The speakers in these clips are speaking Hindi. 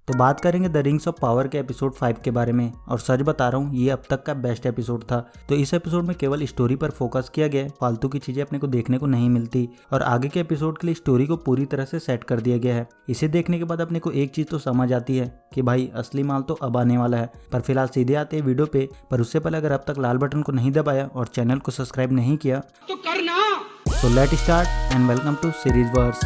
तो बात करेंगे द रिंग्स ऑफ पावर के एपिसोड 5 के बारे में। और सच बता रहा हूँ, ये अब तक का बेस्ट एपिसोड था। तो इस एपिसोड में केवल स्टोरी पर फोकस किया गया है, फालतू की चीजें अपने को देखने को नहीं मिलती और आगे के एपिसोड के लिए स्टोरी को पूरी तरह से सेट कर दिया गया है। इसे देखने के बाद अपने को एक चीज तो समझ आती है कि भाई असली माल तो अब आने वाला है। पर फिलहाल सीधे आते हैं वीडियो पे। पर उससे पहले अगर अब तक लाल बटन को नहीं दबाया और चैनल को सब्सक्राइब नहीं किया तो करना। So let start and welcome to series verse.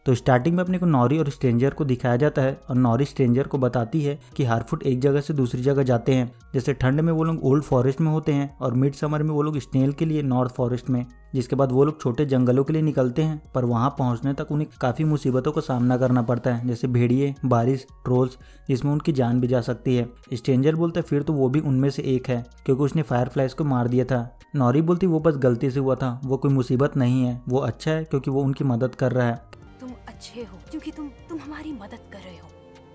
तो स्टार्टिंग में अपने को नॉरी और स्ट्रेंजर को दिखाया जाता है और नॉरी स्ट्रेंजर को बताती है कि हार्फुट एक जगह से दूसरी जगह जाते हैं। जैसे ठंड में वो लोग ओल्ड फॉरेस्ट में होते हैं और मिड समर में वो लोग स्नेल के लिए नॉर्थ फॉरेस्ट में। जिसके बाद वो लोग छोटे जंगलों के लिए निकलते हैं, पर वहां पहुंचने तक उन्हें काफी मुसीबतों का सामना करना पड़ता है, जैसे भेड़िए, बारिश, ट्रोल्स, जिसमें उनकी जान भी जा सकती है। स्ट्रेंजर बोलता है फिर तो वो भी उनमें से एक है क्योंकि उसने फायरफ्लाइज को मार दिया था। नॉरी बोलती वो बस गलती से हुआ था, वो कोई मुसीबत नहीं है, वो अच्छा है क्योंकि वो उनकी मदद कर रहा है। तुम अच्छे हो क्योंकि तुम हमारी मदद कर रहे हो।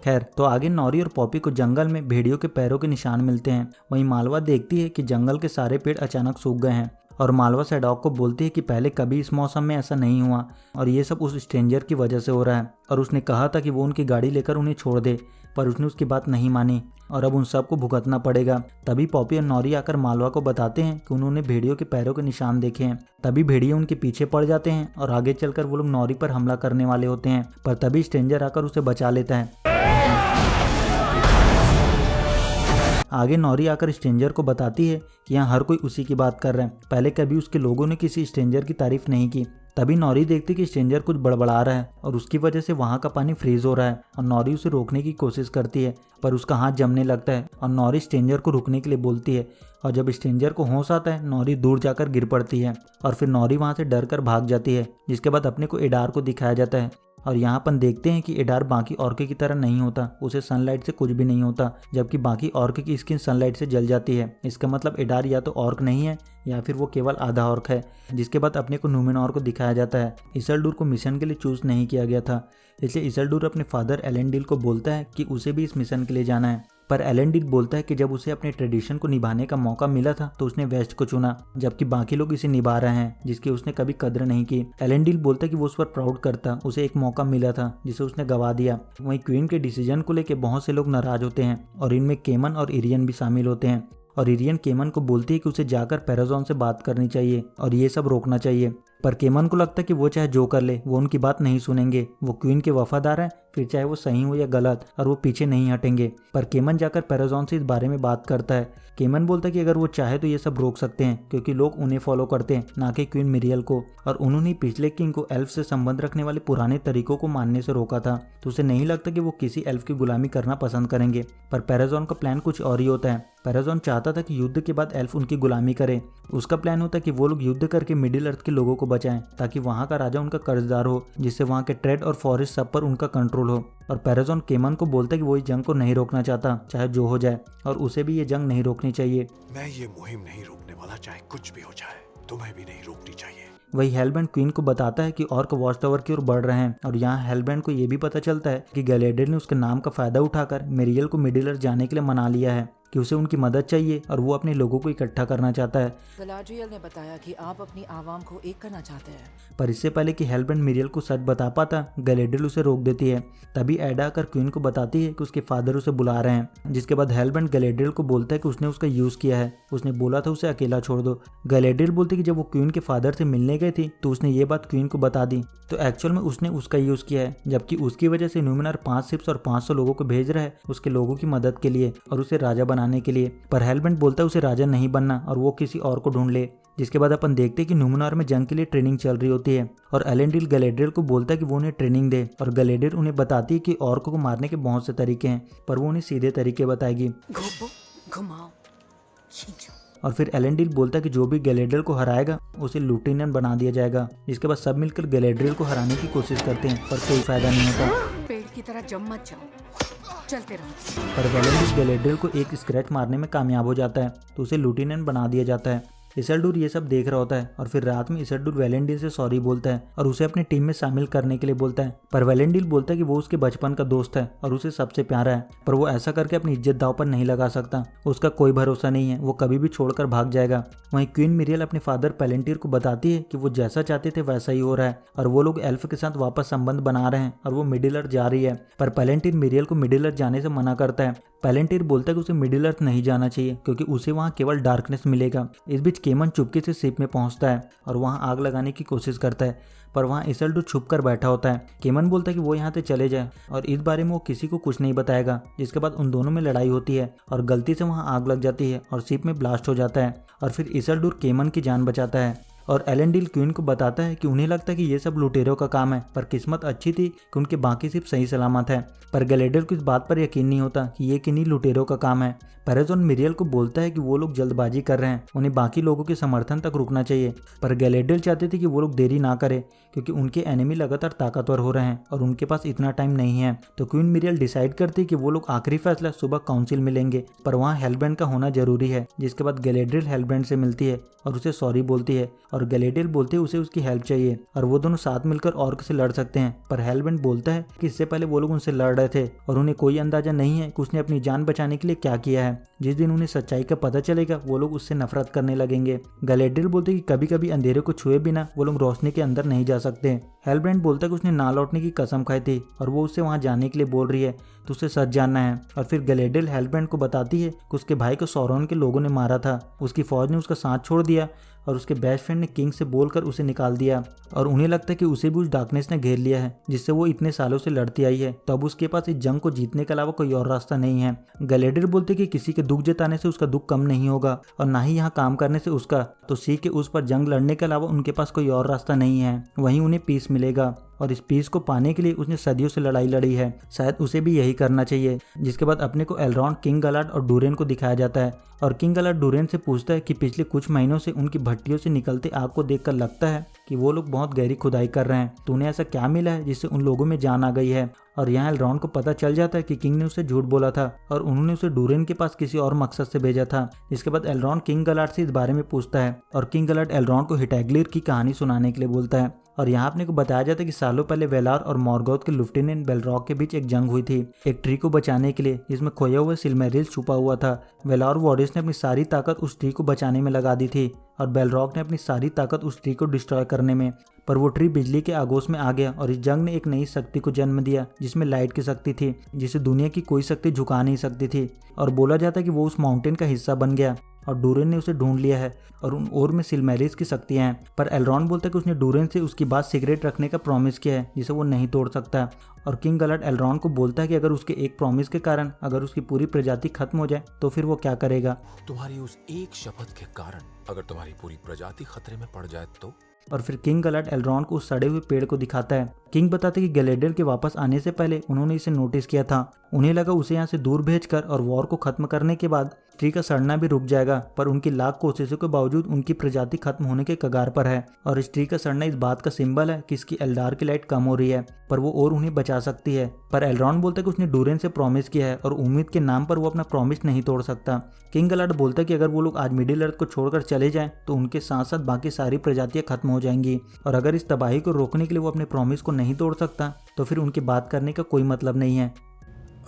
खैर, तो आगे नॉरी और पॉपी को जंगल में भेड़ियों के पैरों के निशान मिलते हैं। वहीं मालवा देखती है कि जंगल के सारे पेड़ अचानक सूख गए हैं और मालवा सैडॉग को बोलती है कि पहले कभी इस मौसम में ऐसा नहीं हुआ और ये सब उस स्ट्रेंजर की वजह से हो रहा है। और उसने कहा था कि वो उनकी गाड़ी लेकर उन्हें छोड़ दे, पर उसने उसकी बात नहीं मानी और अब उन सबको भुगतना पड़ेगा। तभी पॉपी और नॉरी आकर मालवा को बताते हैं कि उन्होंने भेड़ियों के पैरों के निशान देखे हैं। तभी भेड़िए उनके पीछे पड़ जाते हैं और आगे चलकर वो लोग नॉरी पर हमला करने वाले होते हैं, पर तभी स्ट्रेंजर आकर उसे बचा लेता है। आगे नॉरी आकर स्ट्रेंजर को बताती है कि यहाँ हर कोई उसी की बात कर रहा है, पहले कभी उसके लोगों ने किसी स्ट्रेंजर की तारीफ नहीं की। तभी नॉरी देखती कि स्ट्रेंजर कुछ बड़बड़ा रहा है और उसकी वजह से वहाँ का पानी फ्रीज हो रहा है और नॉरी उसे रोकने की कोशिश करती है, पर उसका हाथ जमने लगता है और नॉरी स्ट्रेंजर को रुकने के लिए बोलती है। और जब स्ट्रेंजर को होश आता है, नॉरी दूर जाकर गिर पड़ती है और फिर नॉरी वहाँ से डर कर भाग जाती है। जिसके बाद अपने को एडार को दिखाया जाता है और यहाँ अपन देखते हैं कि एडार बाकी ऑर्के की तरह नहीं होता, उसे सनलाइट से कुछ भी नहीं होता, जबकि बाकी ऑर्क की स्किन सनलाइट से जल जाती है। इसका मतलब एडार या तो ऑर्क नहीं है या फिर वो केवल आधा ऑर्क है। जिसके बाद अपने को न्यूमेनॉर को दिखाया जाता है। इसल्डूर को मिशन के लिए चूज नहीं किया गया था, इसलिए इसल्डूर अपने फादर एलेंडिल को बोलता है कि उसे भी इस मिशन के लिए जाना है। पर एलेंडिल बोलता है कि जब उसे अपने ट्रेडिशन को निभाने का मौका मिला था तो उसने वेस्ट को चुना, जबकि बाकी लोग इसे निभा रहे हैं जिसकी उसने कभी कदर नहीं की। एलेंडिल बोलता है कि वो उस पर प्राउड करता, उसे एक मौका मिला था जिसे उसने गवा दिया। वहीं क्वीन के डिसीजन को लेकर बहुत से लोग नाराज होते हैं और इनमें केमन और इरियन भी शामिल होते हैं। और इरियन केमन को बोलती है कि उसे जाकर पैराजॉन से बात करनी चाहिए और ये सब रोकना चाहिए। पर केमन को लगता है कि वो चाहे जो कर ले, वो उनकी बात नहीं सुनेंगे। वो क्वीन के वफादार हैं, फिर चाहे वो सही हो या गलत, और वो पीछे नहीं हटेंगे। पर केमन जाकर पैराजॉन से इस बारे में बात करता है। केमन बोलता है कि अगर वो चाहे तो ये सब रोक सकते हैं क्योंकि लोग उन्हें फॉलो करते हैं, ना कि क्वीन मिरियल को। और उन्होंने पिछले किंग को एल्फ से संबंध रखने वाले पुराने तरीकों को मानने से रोका था, तो उसे नहीं लगता कि वो किसी एल्फ की गुलामी करना पसंद करेंगे। पर पैराजॉन का प्लान कुछ और ही होता है। पैराजॉन चाहता था कि युद्ध के बाद एल्फ उनकी गुलामी करे। उसका प्लान होता है कि वो लोग युद्ध करके मिडिल अर्थ के लोगों को बचाएं ताकि वहाँ का राजा उनका कर्जदार हो, जिससे वहाँ के ट्रेड और फॉरेस्ट सब पर उनका कंट्रोल हो। और पैराजॉन केमन को बोलता है कि वो इस जंग को नहीं रोकना चाहता, चाहे जो हो जाए, और उसे भी ये जंग नहीं रोकनी चाहिए। मैं ये मुहिम नहीं रोकने वाला, चाहे कुछ भी हो जाए, तुम्हें भी नहीं रोकनी चाहिए। वही हेलब्रेंड क्वीन को बताता है कि ऑर्क वॉच टावर की ओर बढ़ रहे हैं और यहाँ हेलब्रेंड को ये भी पता चलता है कि गैलेड्रियल ने उसके नाम का फायदा उठाकर मिरियल को मिडिल अर्थ जाने के लिए मना लिया है कि उसे उनकी मदद चाहिए और वो अपने लोगों को इकट्ठा करना चाहता है। गैलेड्रियल ने बताया कि आप अपनी आवाम को एक करना चाहते हैं। पर इससे पहले कि हेलब्रेंड मिरियल को सच बता पाता, गैलेड्रियल उसे रोक देती है। तभी एडा आकर क्वीन को बताती है कि उसके फादर उसे बुला रहे हैं। जिसके बाद हेलब्रेंड गैलेड्रियल को बोलता है कि उसने उसका यूज किया है, उसने बोला था उसे अकेला छोड़ दो। गैलेड्रियल बोलती है कि जब वो क्वीन के फादर से मिलने गई थी तो उसने ये बात क्वीन को बता दी, तो एक्चुअल में उसने उसका यूज किया है, जबकि उसकी वजह से न्यूमेनॉर 5 शिप्स और 500 लोगों को भेज रहा है उसके लोगों की मदद के लिए और उसे राजा बनाने के लिए। पर हेलब्रेंड बोलता है उसे राजा नहीं बनना और वो किसी और को ढूंढ ले। जिसके बाद अपन देखते हैं कि न्यूमेनॉर में जंग के लिए ट्रेनिंग चल रही होती है और एलेंडिल गैलेड्रियल को बोलता है कि वो उन्हें ट्रेनिंग दे और गैलेड्रियल उन्हें बताती है कि ऑर्क को मारने के बहुत से तरीके हैं, पर वो उन्हें सीधे तरीके बताएगी। घुमाओ। और फिर एलेंडिल बोलता है कि जो भी गैलेड्रियल को हराएगा उसे लूटिनियन बना दिया जाएगा। जिसके बाद सब मिलकर गैलेड्रियल को हराने की कोशिश करते हैं, पर कोई फायदा नहीं होता। पेड़ की तरह जम मत जाओ, चलते रहो। पर गैलेड्रियल को एक स्क्रैच मारने में कामयाब हो जाता है, तो उसे लूटिनियन बना दिया जाता है। इसेल्डुर ये सब देख रहा होता है और फिर रात में इसेल्डुर वेलेंडिल से सॉरी बोलता है और उसे अपनी टीम में शामिल करने के लिए बोलता है। पर वेलेंडिल बोलता है कि वो उसके बचपन का दोस्त है और उसे सबसे प्यारा है, पर वो ऐसा करके अपनी इज्जत दांव पर नहीं लगा सकता। उसका कोई भरोसा नहीं है, वो कभी भी छोड़कर भाग जाएगा। वहीं क्वीन मिरियल अपने फादर पेलेंटियर को बताती है कि वो जैसा चाहते थे वैसा ही हो रहा है और वो लोग एल्फ के साथ वापस संबंध बना रहे हैं और वो मिडिल अर्थ जा रही है। पर पेलेंटियर मिरियल को मिडिल अर्थ जाने से मना करता है। पेलेंटियर बोलता है कि उसे मिडिल अर्थ नहीं जाना चाहिए क्योंकि उसे वहाँ केवल डार्कनेस मिलेगा। इस बीच केमन चुपके से शिप में पहुंचता है और वहाँ आग लगाने की कोशिश करता है, पर वहाँ इसेल्डुर छुप कर बैठा होता है। केमन बोलता है कि वो यहाँ से चले जाए और इस बारे में वो किसी को कुछ नहीं बताएगा। जिसके बाद उन दोनों में लड़ाई होती है और गलती से वहाँ आग लग जाती है और शिप में ब्लास्ट हो जाता है और फिर इसेल्डुर केमन की जान बचाता है और एलेंडिल क्वीन को बताता है कि उन्हें लगता है कि ये सब लुटेरों का काम है, पर किस्मत अच्छी थी कि उनके बाकी शिप सही सलामत है। पर गैलेडियल को इस बात पर यकीन नहीं होता कि ये किन्हीं लुटेरों का काम है। पेरेजोन मिरियल को बोलता है कि वो लोग जल्दबाजी कर रहे हैं, उन्हें बाकी लोगों के समर्थन तक रुकना चाहिए। पर गैलेडियल चाहते थे कि वो लोग देरी ना करें क्योंकि उनके एनिमी लगातार ताकतवर हो रहे हैं और उनके पास इतना टाइम नहीं है। तो क्वीन मिरियल डिसाइड करती है कि वो लोग आखिरी फैसला सुबह काउंसिल में लेंगे, पर वहाँ हेलब्रेंड का होना जरूरी है। जिसके बाद गैलेडियल हेलब्रेंड से मिलती है और उसे सॉरी बोलती है और गैलेडियल बोलते हैं उसे उसकी हेल्प चाहिए और वो दोनों साथ मिलकर ऑर्क से लड़ सकते हैं। पर हेलब्रेंड बोलता है कि इससे पहले वो लोग उनसे लड़ रहे थे और उन्हें कोई अंदाजा नहीं है कि उसने अपनी जान बचाने के लिए क्या किया है। जिस दिन उन्हें सच्चाई का पता चलेगा वो लोग उससे नफरत करने लगेंगे। गैलेडियल बोलते हैं कि कभी कभी अंधेरे को छुए बिना वो लोग रोशनी के अंदर नहीं जा सकते। हेलब्रेंड बोलता है कि उसने ना लौटने की कसम खाई थी और वो उससे वहां जाने के लिए बोल रही है, तो उसे सच जानना है। और फिर गैलेडियल हेलब्रेंड को बताती है कि उसके भाई को सौरन के लोगों ने मारा था, उसकी फौज ने उसका साथ छोड़ दिया और उसके बेस्ट फ्रेंड ने किंग से बोलकर उसे निकाल दिया और उन्हें लगता है कि उसे भी उस डार्कनेस ने घेर लिया है जिससे वो इतने सालों से लड़ती आई है। तो अब उसके पास इस जंग को जीतने के अलावा कोई और रास्ता नहीं है। गैलेडियल बोलते कि किसी के दुख जताने से उसका दुख कम नहीं होगा और ना ही यहाँ काम करने से उसका, तो सी के उस पर जंग लड़ने के अलावा उनके पास कोई और रास्ता नहीं है, वहीं उन्हें पीस मिलेगा और इस पीस को पाने के लिए उसने सदियों से लड़ाई लड़ी है, शायद उसे भी यही करना चाहिए। जिसके बाद अपने को एलरॉन, किंग गलाड और डूरेन को दिखाया जाता है और किंग गलाड डूरेन से पूछता है कि पिछले कुछ महीनों से उनकी भट्टियों से निकलते आग को देखकर लगता है कि वो लोग बहुत गहरी खुदाई कर रहे हैं, तो उन्हें ऐसा क्या मिला है जिससे उन लोगों में जान आ गई है। और यहाँ एलरॉन को पता चल जाता है कि किंग ने उसे झूठ बोला था और उन्होंने उसे डूरेन के पास किसी और मकसद से भेजा था। इसके बाद एलरॉन किंग गलाड से इस बारे में पूछता है और किंग गलाड एलरॉन को हिटैग्लिर की कहानी सुनाने के लिए बोलता है। और यहाँ अपने को बताया जाता है कि सालों पहले वेलार और मॉर्गोथ के लुफ्टिनेंट बेलरॉक के बीच एक जंग हुई थी, एक ट्री को बचाने के लिए जिसमें खोया हुआ सिल्मेरिल छुपा हुआ था। वेलार वॉरिस ने अपनी सारी ताकत उस ट्री को बचाने में लगा दी थी और बेलरॉक ने अपनी सारी ताकत उस ट्री को डिस्ट्रॉय करने में, पर वो ट्री बिजली के आगोश में आ गया और इस जंग ने एक नई शक्ति को जन्म दिया जिसमें लाइट की शक्ति थी, जिसे दुनिया की कोई शक्ति झुका नहीं सकती थी। और बोला जाता है कि वो उस माउंटेन का हिस्सा बन गया और डूरेन ने उसे ढूंढ लिया है और उन ओर में सिल्मेरिस की शक्तियां हैं। पर एलरॉन बोलता है कि उसने डूरेन से उसकी बात सीक्रेट रखने का प्रॉमिस किया है जिसे वो नहीं तोड़ सकता। और किंग गलाड एलरॉन को बोलता है कि अगर उसके एक प्रॉमिस के कारण अगर उसकी पूरी प्रजाति खत्म हो जाए तो फिर वो क्या करेगा। तुम्हारी उस एक शपथ के कारण अगर तुम्हारी पूरी प्रजाति खतरे में पड़ जाए तो। और फिर किंग गलाड एलरॉन को उस सड़े हुए पेड़ को दिखाता है। किंग बताते कि गैलेडियल के वापस आने से पहले उन्होंने इसे नोटिस किया था। उन्हें लगा उसे यहाँ से दूर भेजकर और वॉर को खत्म करने के बाद ट्री का सड़ना भी रुक जाएगा, पर उनकी लाख कोशिशों के बावजूद उनकी प्रजाति खत्म होने के कगार पर है। और इस ट्री का सड़ना इस बात का सिंबल है कि इसकी एल्डार की लाइट कम हो रही है, पर वो और उन्हें बचा सकती है। पर एलरॉन बोलता है कि उसने डूरेन से प्रॉमिस किया है और उम्मीद के नाम पर वो अपना प्रॉमिस नहीं तोड़ सकता। किंग गलाड बोलता है कि अगर वो लोग आज मिडिल अर्थ को छोड़कर चले जाएं तो उनके साथ साथ बाकी सारी प्रजातियां खत्म हो जाएंगी और अगर इस तबाही को रोकने के लिए वो अपने प्रॉमिस को नहीं तोड़ सकता तो फिर उनकी बात करने का कोई मतलब नहीं है।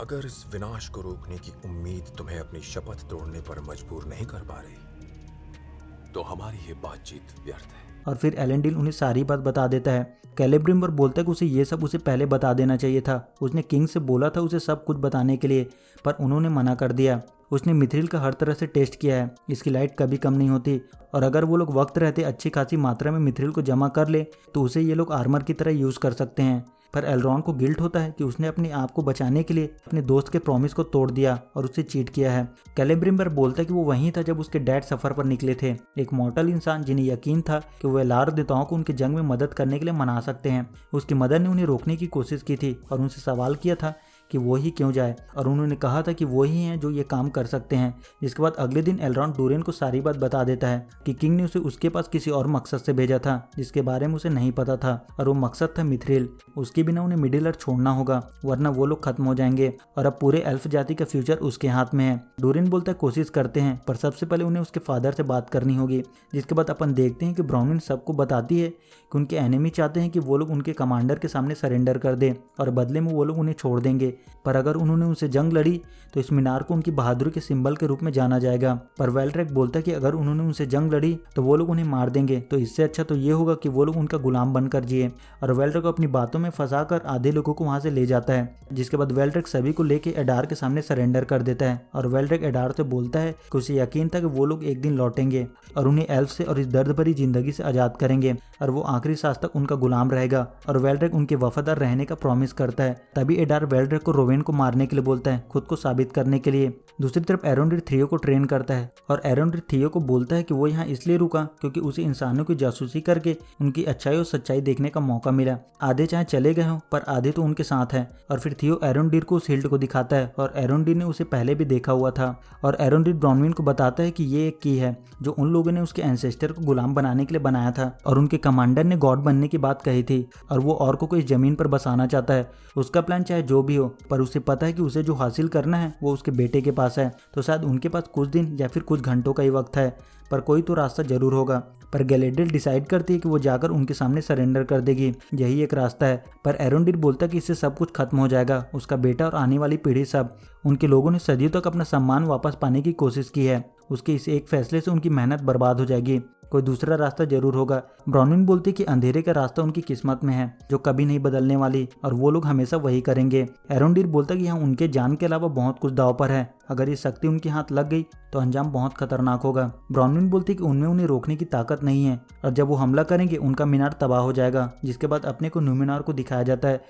अगर इस विनाश को रोकने की उम्मीद तुम्हें अपनी शपथ तोड़ने पर मजबूर नहीं कर पा रही तो हमारी ये बातचीत व्यर्थ है। और फिर एलेंडिल उन्हें सारी बात बता देता है। कैलेब्रिम्बर बोलता है कि उसे ये सब उसे पहले बता देना चाहिए था। उसने किंग से बोला था उसे सब कुछ बताने के लिए, पर उन्होंने मना कर दिया। उसने मिथ्रिल का हर तरह से टेस्ट किया है, इसकी लाइट कभी कम नहीं होती और अगर वो लोग वक्त रहते अच्छी खासी मात्रा में मिथ्रिल को जमा कर ले तो उसे ये लोग आर्मर की तरह यूज़ कर सकते हैं। पर एलरॉन को गिल्ट होता है कि उसने अपने आप को बचाने के लिए अपने दोस्त के प्रॉमिस को तोड़ दिया और उससे चीट किया है। कैलेब्रिम्बर बोलता है कि वो वहीं था जब उसके डैड सफर पर निकले थे, एक मॉर्टल इंसान जिन्हें यकीन था कि वो वेलार देवताओं को उनके जंग में मदद करने के लिए मना सकते हैं। उसकी मदर ने उन्हें रोकने की कोशिश की थी और उनसे सवाल किया था कि वो ही क्यों जाए, और उन्होंने कहा था कि वो ही हैं जो ये काम कर सकते हैं। जिसके बाद अगले दिन एलरॉन्ड डोरियन को सारी बात बता देता है कि किंग ने उसे उसके पास किसी और मकसद से भेजा था जिसके बारे में उसे नहीं पता था, और वो मकसद था मिथ्रिल। उसके बिना उन्हें मिडिल अर्थ छोड़ना होगा वरना वो लोग खत्म हो जाएंगे, और अब पूरे एल्फ जाति का फ्यूचर उसके हाथ में है। डोरियन बोलता है कोशिश करते हैं, पर सबसे पहले उन्हें उसके फादर से बात करनी होगी। जिसके बाद अपन देखते हैं कि ब्राउनविंड सबको बताती है कि उनके एनिमी चाहते हैं कि वो लोग उनके कमांडर के सामने सरेंडर कर दें और बदले में वो लोग उन्हें छोड़ देंगे, पर अगर उन्होंने उनसे जंग लड़ी तो इस मीनार को उनकी बहादुरी के सिंबल के रूप में जाना जाएगा। पर वेल्ड्रेक बोलता है कि अगर उन्होंने उनसे जंग लड़ी तो वो लोग उन्हें मार देंगे, तो इससे अच्छा तो ये होगा कि वो लोग उनका गुलाम बनकर जिए। और वेल्ड्रेक को अपनी बातों में फंसाकर आधे लोगों को वहां से ले जाता है। जिसके बाद वेल्ड्रेक सभी को लेके एडार के सामने सरेंडर कर देता है, और वेल्ड्रेक एडार से बोलता है कि उसे यकीन था कि वो लोग एक दिन लौटेंगे और उन्हें एल्फ से और इस दर्द भरी जिंदगी से आजाद करेंगे, और वो आखिरी सांस तक उनका गुलाम रहेगा। और वेल्ड्रेक उनके वफादार रहने का प्रॉमिस करता है। तभी एडार वेल्ड्रेक को रोवेन को मारने के लिए बोलता है, खुद को साबित करने के लिए। दूसरी तरफ एरोंडिर थियो को ट्रेन करता है, और एरोंडिर थियो को बोलता है कि वो यहाँ इसलिए रुका क्योंकि उसे इंसानों की जासूसी करके उनकी अच्छाई और सच्चाई देखने का मौका मिला। आधे चाहे चले गए हों पर आधे तो उनके साथ है। और फिर थियो एरोंडिर को उस हिल्ड को दिखाता है, और एरोंडिर ने उसे पहले भी देखा हुआ था। और एरोंडिर ब्राउनविंड को बताता है कि ये एक की है जो उन लोगों ने उसके एंसेस्टर को गुलाम बनाने के लिए बनाया था, और उनके कमांडर ने गॉड बनने की बात कही थी, और वो ऑर्कों को इस जमीन पर बसाना चाहता है। उसका प्लान चाहे जो भी हो, पर उसे पता है कि उसे जो हासिल करना है वो उसके बेटे के पास है, तो शायद उनके पास कुछ दिन या फिर कुछ घंटों का ही वक्त है, पर कोई तो रास्ता जरूर होगा। पर गैलेडियल डिसाइड करती है कि वो जाकर उनके सामने सरेंडर कर देगी, यही एक रास्ता है। पर एरोंडिर बोलता है कि इससे सब कुछ खत्म हो जाएगा, उसका बेटा और आने वाली पीढ़ी सब। उनके लोगों ने सदियों तक अपना सम्मान वापस पाने की कोशिश की है, उसके इस एक फैसले से उनकी मेहनत बर्बाद हो जाएगी, कोई दूसरा रास्ता जरूर होगा। ब्राउनविंड बोलती है कि अंधेरे का रास्ता उनकी किस्मत में है जो कभी नहीं बदलने वाली, और वो लोग हमेशा वही करेंगे। एरोंडिर बोलता है कि यहाँ उनके जान के अलावा बहुत कुछ दांव पर है, अगर ये शक्ति उनके हाथ लग गई तो अंजाम बहुत खतरनाक होगा। ब्राउनविंड बोलती है कि उनमें उन्हें रोकने की ताकत नहीं है, और जब वो हमला करेंगे उनका मीनार तबाह हो जाएगा। जिसके बाद अपने को न्यूमेनॉर को दिखाया जाता है,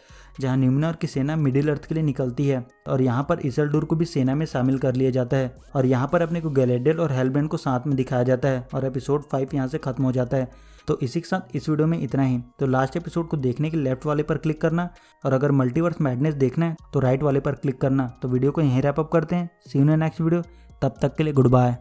जहाँ न्यूमेनॉर की सेना मिडिल अर्थ के लिए निकलती है, और यहाँ पर इसेल्डुर को भी सेना में शामिल कर लिया जाता है। और यहाँ पर अपने को गैलेडियल और हेलब्रेंड को साथ में दिखाया जाता है, और एपिसोड 5 यहाँ से खत्म हो जाता है। तो इसी के साथ इस वीडियो में इतना ही। तो लास्ट एपिसोड को देखने के लेफ्ट वाले पर क्लिक करना, और अगर मल्टीवर्स मैडनेस देखना है तो राइट वाले पर क्लिक करना। तो वीडियो को यहीं रैप अप करते हैं। सी यू इन नेक्स्ट वीडियो, तब तक के लिए गुड बाय।